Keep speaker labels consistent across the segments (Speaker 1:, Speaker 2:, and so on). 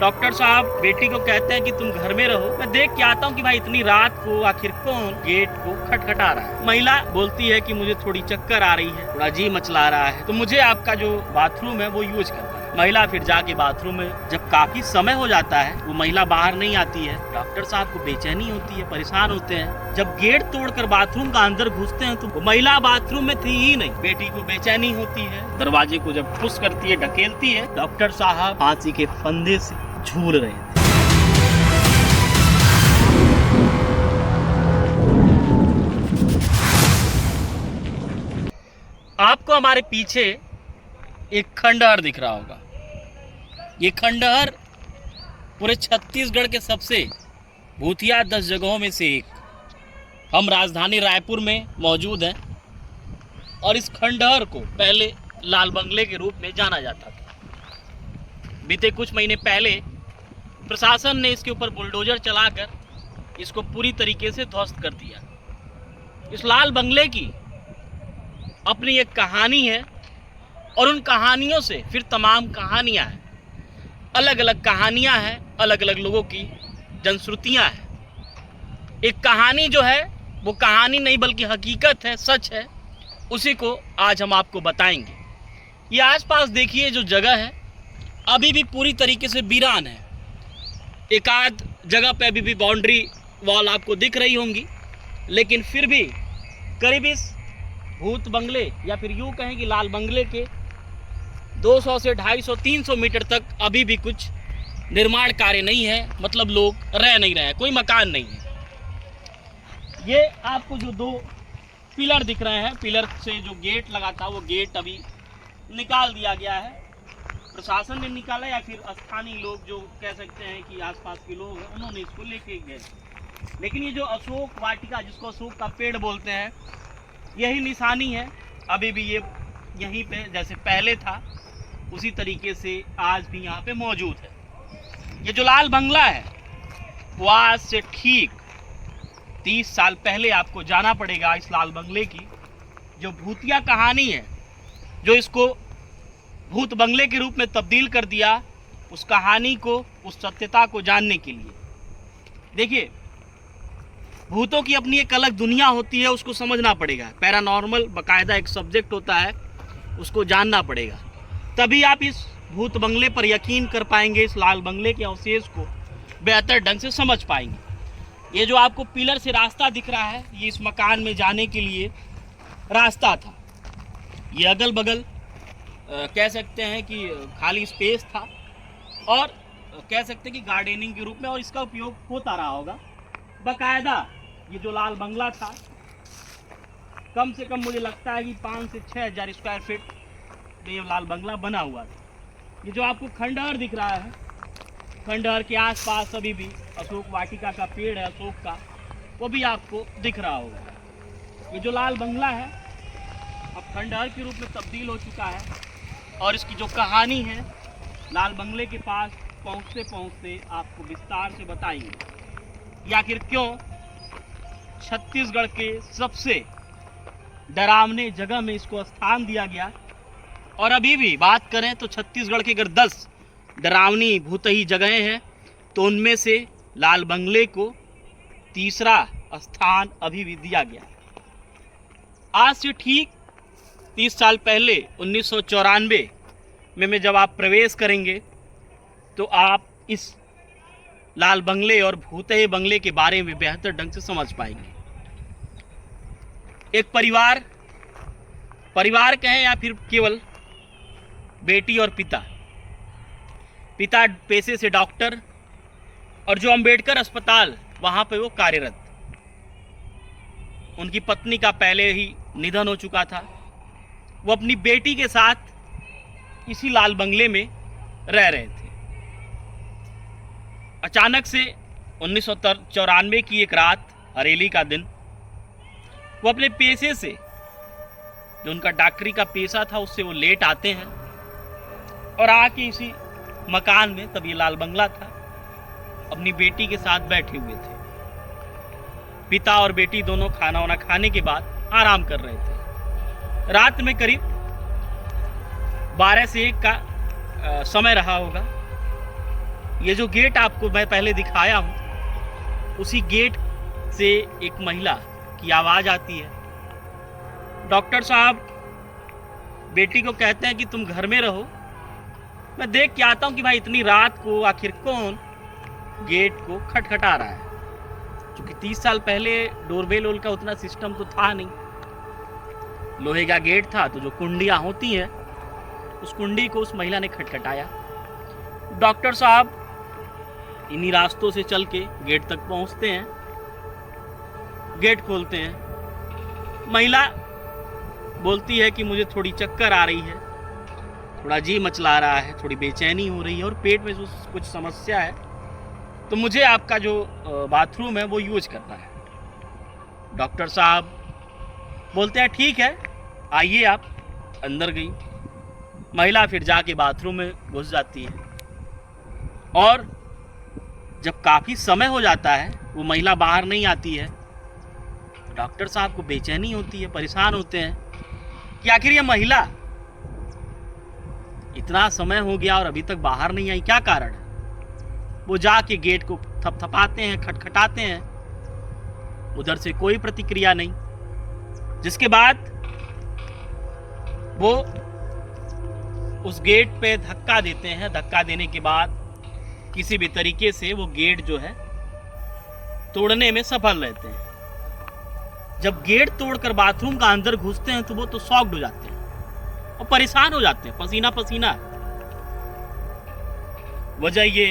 Speaker 1: Doctor साहब बेटी को कहते हैं कि तुम घर में रहो। मैं देख के आता हूँ कि भाई इतनी रात को आखिर कौन गेट को खटखटा रहा है। महिला बोलती है कि मुझे थोड़ी चक्कर आ रही है, थोड़ा जी मचला रहा है, तो मुझे आपका जो बाथरूम है वो यूज करना है। महिला फिर जाके बाथरूम में जब काफी समय हो जाता है वो महिला बाहर नहीं आती है। डॉक्टर साहब को बेचैनी होती है, परेशान होते हैं। जब गेट तोड़कर बाथरूम का अंदर घुसते हैं तो वो महिला बाथरूम में थी ही नहीं। बेटी को बेचैनी होती है, दरवाजे को जब पुश करती है, ढकेलती है, डॉक्टर साहब फांसी के फंदे से झूल रहे थे। आपको हमारे पीछे एक खंडहर दिख रहा होगा। ये खंडहर पूरे छत्तीसगढ़ के सबसे भूतिया 10 जगहों में से एक। हम राजधानी रायपुर में मौजूद हैं और इस खंडहर को पहले लाल बंगले के रूप में जाना जाता था। बीते कुछ महीने पहले प्रशासन ने इसके ऊपर बुलडोजर चलाकर इसको पूरी तरीके से ध्वस्त कर दिया। इस लाल बंगले की अपनी एक कहानी है और उन कहानियों से फिर तमाम कहानियां हैं। अलग अलग कहानियां हैं, अलग अलग लोगों की जनश्रुतियां हैं। एक कहानी जो है वो कहानी नहीं बल्कि हकीकत है, सच है। उसी को आज हम आपको बताएंगे। ये आसपास देखिए जो जगह है अभी भी पूरी तरीके से वीरान है। एक आध जगह पे अभी भी बाउंड्री वॉल आपको दिख रही होंगी, लेकिन फिर भी करीब इस भूत बंगले या फिर यूँ कहें कि लाल बंगले के 200 से 250-300 मीटर तक अभी भी कुछ निर्माण कार्य नहीं है। मतलब लोग रह नहीं रहे हैं, कोई मकान नहीं है। ये आपको जो 2 पिलर दिख रहे हैं, पिलर से जो गेट लगा था वो गेट अभी निकाल दिया गया है। प्रशासन ने निकाला या फिर स्थानीय लोग जो कह सकते हैं कि आसपास के लोग हैं उन्होंने इसको लेके गए। लेकिन ये जो अशोक वाटिका, जिसको अशोक का पेड़ बोलते हैं, यही निशानी है। अभी भी ये यहीं पे जैसे पहले था उसी तरीके से आज भी यहाँ पे मौजूद है। ये जो लाल बंगला है वो आज से ठीक 30 साल पहले आपको जाना पड़ेगा। इस लाल बंगले की जो भूतिया कहानी है, जो इसको भूत बंगले के रूप में तब्दील कर दिया, उस कहानी को, उस सत्यता को जानने के लिए देखिए, भूतों की अपनी एक अलग दुनिया होती है, उसको समझना पड़ेगा। पैरानॉर्मल बाकायदा एक सब्जेक्ट होता है, उसको जानना पड़ेगा, तभी आप इस भूत बंगले पर यकीन कर पाएंगे। इस लाल बंगले के अवशेष को बेहतर ढंग से समझ पाएंगे। ये जो आपको पिलर से रास्ता दिख रहा है, ये इस मकान में जाने के लिए रास्ता था। ये अगल बगल कह सकते हैं कि खाली स्पेस था और कह सकते हैं कि गार्डनिंग के रूप में, और इसका उपयोग होता रहा होगा बाकायदा। ये जो लाल बंगला था कम से कम मुझे लगता है कि 5 से 6 हज़ार स्क्वायर फीट में ये लाल बंगला बना हुआ था। ये जो आपको खंडहर दिख रहा है, खंडहर के आसपास अभी भी अशोक वाटिका का पेड़ है, अशोक का, वो भी आपको दिख रहा होगा। ये जो लाल बंगला है अब खंडहर के रूप में तब्दील हो चुका है और इसकी जो कहानी है लाल बंगले के पास पहुँचते पहुँचते आपको विस्तार से बताएंगे। या आखिर क्यों छत्तीसगढ़ के सबसे डरावने जगह में इसको स्थान दिया गया। और अभी भी बात करें तो छत्तीसगढ़ के अगर 10 डरावनी भूतही जगहें हैं तो उनमें से लाल बंगले को तीसरा स्थान अभी भी दिया गया। आज से ठीक 30 साल पहले 1994 में जब आप प्रवेश करेंगे तो आप इस लाल बंगले और भूतही बंगले के बारे में बेहतर ढंग से समझ पाएंगे। एक परिवार कहें या फिर केवल बेटी और पिता पेशे से डॉक्टर, और जो अंबेडकर अस्पताल वहाँ पे वो कार्यरत। उनकी पत्नी का पहले ही निधन हो चुका था। वो अपनी बेटी के साथ इसी लाल बंगले में रह रहे थे। अचानक से 1994 की एक रात, हरेली का दिन, वो अपने पेशे से, जो उनका डॉक्टरी का पेशा था, उससे वो लेट आते हैं और आके इसी मकान में, तब ये लाल बंगला था, अपनी बेटी के साथ बैठे हुए थे। पिता और बेटी दोनों खाना वाना खाने के बाद आराम कर रहे थे। रात में करीब 12 से 1 का समय रहा होगा। ये जो गेट आपको मैं पहले दिखाया हूँ, उसी गेट से एक महिला की आवाज़ आती है। डॉक्टर साहब बेटी को कहते हैं कि तुम घर में रहो, मैं देख के आता हूँ कि भाई इतनी रात को आखिर कौन गेट को खटखटा रहा है। क्योंकि 30 साल पहले डोरबेल ओल का उतना सिस्टम तो था नहीं, लोहे का गेट था, तो जो कुंडियाँ होती हैं उस कुंडी को उस महिला ने खटखटाया। डॉक्टर साहब इन्हीं रास्तों से चल के गेट तक पहुंचते हैं, गेट खोलते हैं। महिला बोलती है कि मुझे थोड़ी चक्कर आ रही है, थोड़ा जी मचला रहा है, थोड़ी बेचैनी हो रही है और पेट में कुछ समस्या है, तो मुझे आपका जो बाथरूम है वो यूज करना है। डॉक्टर साहब बोलते हैं ठीक है आइए आप। अंदर गई महिला, फिर जाके बाथरूम में घुस जाती है और जब काफ़ी समय हो जाता है वो महिला बाहर नहीं आती है। डॉक्टर साहब को बेचैनी होती है, परेशान होते हैं कि आखिर ये महिला इतना समय हो गया और अभी तक बाहर नहीं आई, क्या कारण है। वो जाके गेट को थपथपाते हैं, खटखटाते हैं, उधर से कोई प्रतिक्रिया नहीं। जिसके बाद वो उस गेट पे धक्का देते हैं। धक्का देने के बाद किसी भी तरीके से वो गेट जो है तोड़ने में सफल रहते हैं। जब गेट तोड़कर बाथरूम का अंदर घुसते हैं तो वो तो शॉक्ड हो जाते हैं और परेशान हो जाते हैं, पसीना पसीना। वजह ये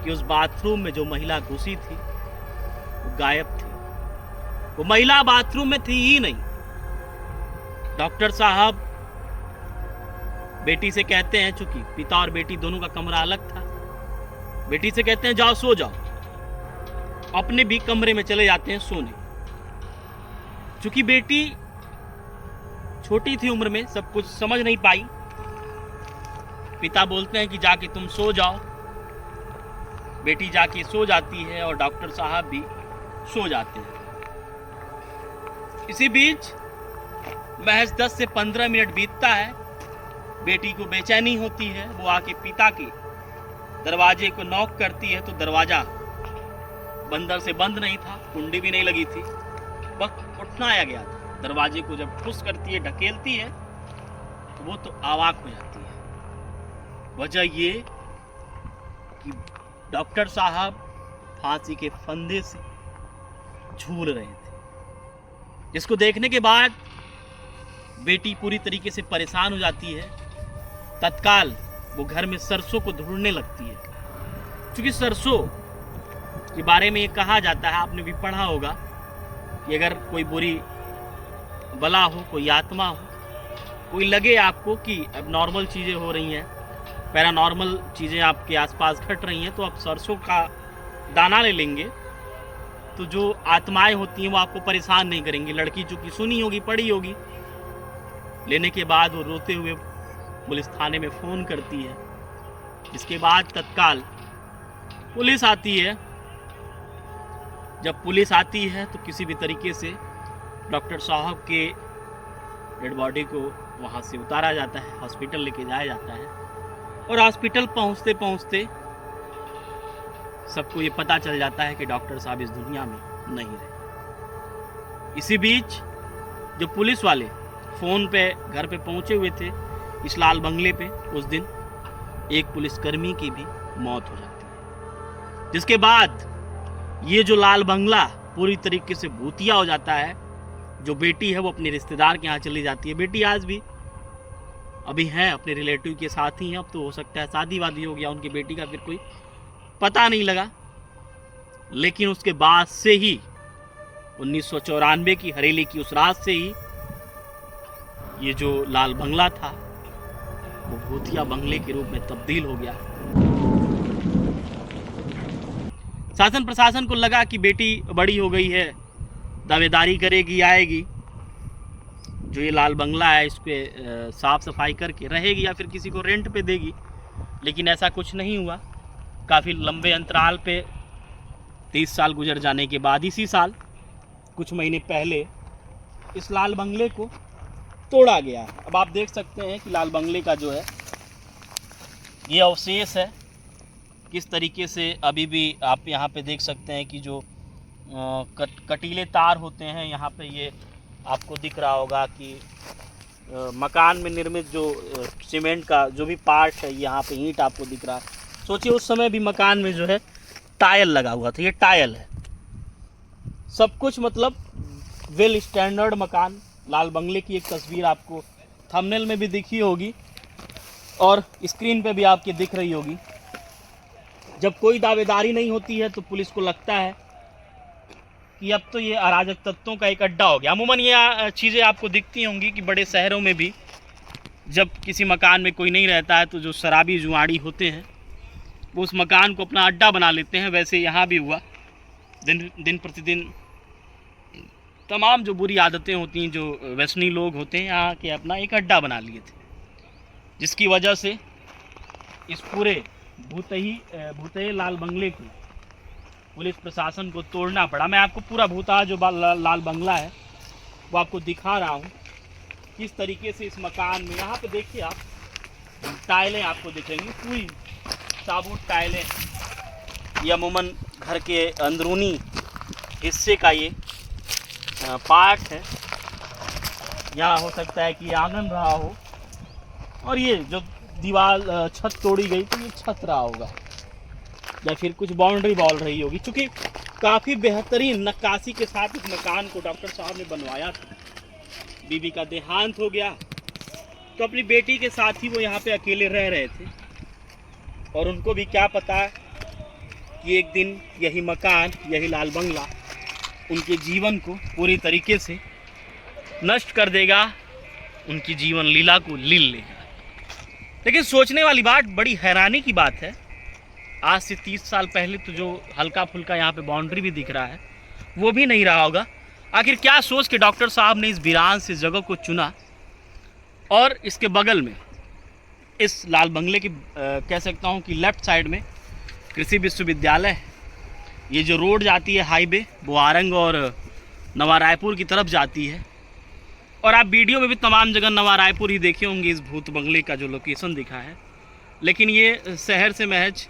Speaker 1: कि उस बाथरूम में जो महिला घुसी थी वो गायब थी। वो महिला बाथरूम में थी ही नहीं। डॉक्टर साहब बेटी से कहते हैं, चूंकि पिता और बेटी दोनों का कमरा अलग था, बेटी से कहते हैं जाओ सो जाओ। अपने भी कमरे में चले जाते हैं सोने। चूंकि बेटी छोटी थी उम्र में, सब कुछ समझ नहीं पाई, पिता बोलते हैं कि जाके तुम सो जाओ। बेटी जाके सो जाती है और डॉक्टर साहब भी सो जाते हैं। इसी बीच महज 10 से 15 मिनट बीतता है। बेटी को बेचैनी होती है, वो आके पिता के दरवाजे को नॉक करती है तो दरवाजा बंदर से बंद नहीं था, कुंडी भी नहीं लगी थी, बस उठाया गया था। दरवाजे को जब पुश करती है, ढकेलती है, तो वो तो अवाक हो जाती है। वजह ये कि डॉक्टर साहब फांसी के फंदे से झूल रहे थे, जिसको देखने के बाद बेटी पूरी तरीके से परेशान हो जाती है। तत्काल वो घर में सरसों को ढूंढने लगती है। क्योंकि सरसों के बारे में ये कहा जाता है, आपने भी पढ़ा होगा, कि अगर कोई बुरी बला हो, कोई आत्मा हो, कोई लगे आपको कि अब नॉर्मल चीज़ें हो रही हैं, पैरानॉर्मल चीज़ें आपके आसपास घट रही हैं, तो आप सरसों का दाना ले लेंगे तो जो आत्माएं होती हैं वो आपको परेशान नहीं करेंगी। लड़की चूंकि सुनी होगी, पढ़ी होगी। लेने के बाद वो रोते हुए पुलिस थाने में फ़ोन करती है। इसके बाद तत्काल पुलिस आती है। जब पुलिस आती है तो किसी भी तरीके से डॉक्टर साहब के डेड बॉडी को वहाँ से उतारा जाता है, हॉस्पिटल लेके जाया जाता है। और हॉस्पिटल पहुँचते पहुँचते सबको ये पता चल जाता है कि डॉक्टर साहब इस दुनिया में नहीं रहे। इसी बीच जो पुलिस वाले फ़ोन पे घर पे पहुँचे हुए थे इस लाल बंगले पे, उस दिन एक पुलिसकर्मी की भी मौत हो जाती है। जिसके बाद ये जो लाल बंगला पूरी तरीके से भूतिया हो जाता है। जो बेटी है वो अपने रिश्तेदार के यहाँ चली जाती है। बेटी आज भी अभी है अपने रिलेटिव के साथ ही है। अब तो हो सकता है शादी वादी हो गया उनकी बेटी का, फिर कोई पता नहीं लगा। लेकिन उसके बाद से ही 1994 की हरेली की उस रात से ही ये जो लाल बंगला था वो भूतिया बंगले के रूप में तब्दील हो गया। शासन प्रशासन को लगा कि बेटी बड़ी हो गई है, दावेदारी करेगी, आएगी, जो ये लाल बंगला है इस पे साफ सफाई करके रहेगी या फिर किसी को रेंट पे देगी। लेकिन ऐसा कुछ नहीं हुआ। काफ़ी लंबे अंतराल पे 30 साल गुजर जाने के बाद इसी साल कुछ महीने पहले इस लाल बंगले को तोड़ा गया। अब आप देख सकते हैं कि लाल बंगले का जो है ये अवशेष है किस तरीके से अभी भी आप यहाँ पे देख सकते हैं कि जो कटीले तार होते हैं यहाँ पे, ये आपको दिख रहा होगा कि मकान में निर्मित जो सीमेंट का जो भी पार्ट है, यहाँ पे ईंट आपको दिख रहा है। सोचिए उस समय भी मकान में जो है टाइल लगा हुआ था, ये टाइल है, सब कुछ मतलब वेल स्टैंडर्ड मकान। लाल बंगले की एक तस्वीर आपको थंबनेल में भी दिखी होगी और स्क्रीन पे भी आपके दिख रही होगी। जब कोई दावेदारी नहीं होती है तो पुलिस को लगता है कि अब तो ये अराजक तत्वों का एक अड्डा हो गया। अमूमन ये चीज़ें आपको दिखती होंगी कि बड़े शहरों में भी जब किसी मकान में कोई नहीं रहता है तो जो शराबी जुआड़ी होते हैं वो उस मकान को अपना अड्डा बना लेते हैं। वैसे यहाँ भी हुआ, दिन प्रतिदिन तमाम जो बुरी आदतें होती हैं, जो व्यसनी लोग होते हैं, यहाँ के अपना एक अड्डा बना लिए थे, जिसकी वजह से इस पूरे भूतही लाल बंगले को पुलिस प्रशासन को तोड़ना पड़ा। मैं आपको पूरा भूतहा जो लाल बंगला है वो आपको दिखा रहा हूँ, किस तरीके से इस मकान में। यहाँ पे देखिए आप, टाइलें आपको दिखेंगी, पूरी साबुत टाइलें। ये अमूमन घर के अंदरूनी हिस्से का ये पार्ट है। यहाँ हो सकता है कि आंगन रहा हो, और ये जो दीवार छत तोड़ी गई तो ये छत रहा होगा, या फिर कुछ बाउंड्री वॉल रही होगी। क्योंकि काफ़ी बेहतरीन नक्काशी के साथ इस मकान को डॉक्टर साहब ने बनवाया था। बीबी का देहांत हो गया तो अपनी बेटी के साथ ही वो यहाँ पे अकेले रह रहे थे, और उनको भी क्या पता कि एक दिन यही मकान, यही लाल बंगला उनके जीवन को पूरी तरीके से नष्ट कर देगा, उनकी जीवन लीला को लील लेगा। लेकिन सोचने वाली बात, बड़ी हैरानी की बात है, आज से 30 साल पहले तो जो हल्का फुल्का यहाँ पे बाउंड्री भी दिख रहा है वो भी नहीं रहा होगा। आखिर क्या सोच के डॉक्टर साहब ने इस वीरान से जगह को चुना, और इसके बगल में इस लाल बंगले की कह सकता हूँ कि लेफ्ट साइड में कृषि विश्वविद्यालय है। ये जो रोड जाती है हाईवे, वो आरंग और नवा रायपुर की तरफ जाती है, और आप वीडियो में भी तमाम जगह नवा रायपुर ही देखे होंगे इस भूत बंगले का जो लोकेशन दिखा है। लेकिन ये शहर से महज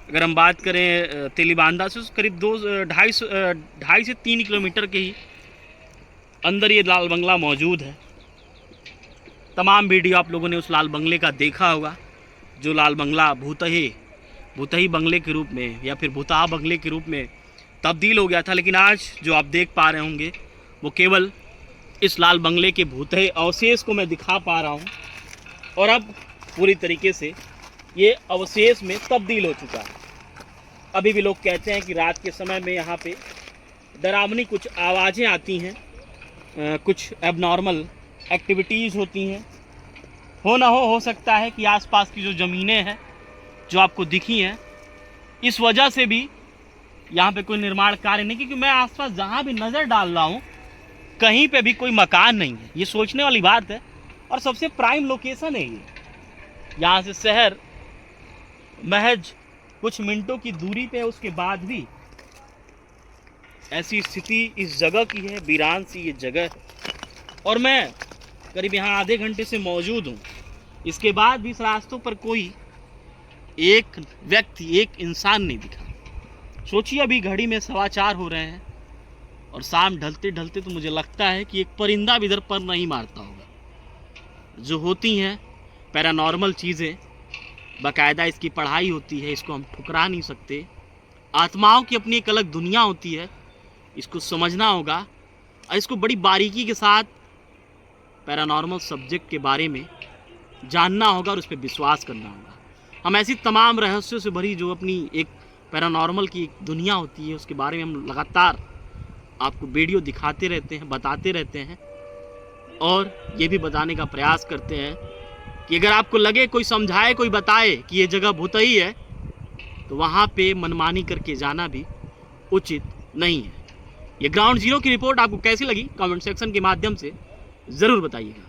Speaker 1: अगर हम बात करें तेलीबांधा से करीब 2.5 से 3 किलोमीटर के ही अंदर ये लाल बंगला मौजूद है। तमाम वीडियो आप लोगों ने उस लाल बंगले का देखा होगा, जो लाल बंगला भूतही बंगले के रूप में या फिर भूतहा बंगले के रूप में तब्दील हो गया था। लेकिन आज जो आप देख पा रहे होंगे वो केवल इस लाल बंगले के भूतही अवशेष को मैं दिखा पा रहा हूँ, और अब पूरी तरीके से ये अवशेष में तब्दील हो चुका है। अभी भी लोग कहते हैं कि रात के समय में यहाँ पे डरावनी कुछ आवाज़ें आती हैं, कुछ एबनॉर्मल एक्टिविटीज़ होती हैं। हो सकता है कि आसपास की जो ज़मीनें हैं जो आपको दिखी हैं, इस वजह से भी यहाँ पे कोई निर्माण कार्य नहीं, क्योंकि मैं आसपास जहाँ भी नज़र डाल रहा हूँ कहीं पे भी कोई मकान नहीं है। ये सोचने वाली बात है, और सबसे प्राइम लोकेशन है ये। यहाँ से शहर महज कुछ मिनटों की दूरी पे है, उसके बाद भी ऐसी स्थिति इस जगह की है, वीरान सी ये जगह है, और मैं करीब यहाँ आधे घंटे से मौजूद हूँ। इसके बाद भी इस रास्तों पर कोई एक व्यक्ति, एक इंसान नहीं दिखा। सोचिए अभी घड़ी में 4:15 हो रहे हैं, और शाम ढलते ढलते तो मुझे लगता है कि एक परिंदा भी इधर पर नहीं मारता होगा। जो होती हैं पैरानॉर्मल चीज़ें, बाकायदा इसकी पढ़ाई होती है, इसको हम ठुकरा नहीं सकते। आत्माओं की अपनी एक अलग दुनिया होती है, इसको समझना होगा, और इसको बड़ी बारीकी के साथ पैरानॉर्मल सब्जेक्ट के बारे में जानना होगा और उस पर विश्वास करना होगा। हम ऐसी तमाम रहस्यों से भरी जो अपनी एक पैरानॉर्मल की दुनिया होती है, उसके बारे में हम लगातार आपको वीडियो दिखाते रहते हैं, बताते रहते हैं, और ये भी बताने का प्रयास करते हैं कि अगर आपको लगे, कोई समझाए, कोई बताए कि ये जगह भूतही है, तो वहाँ पे मनमानी करके जाना भी उचित नहीं है। ये ग्राउंड जीरो की रिपोर्ट आपको कैसी लगी कमेंट सेक्शन के माध्यम से ज़रूर बताइएगा।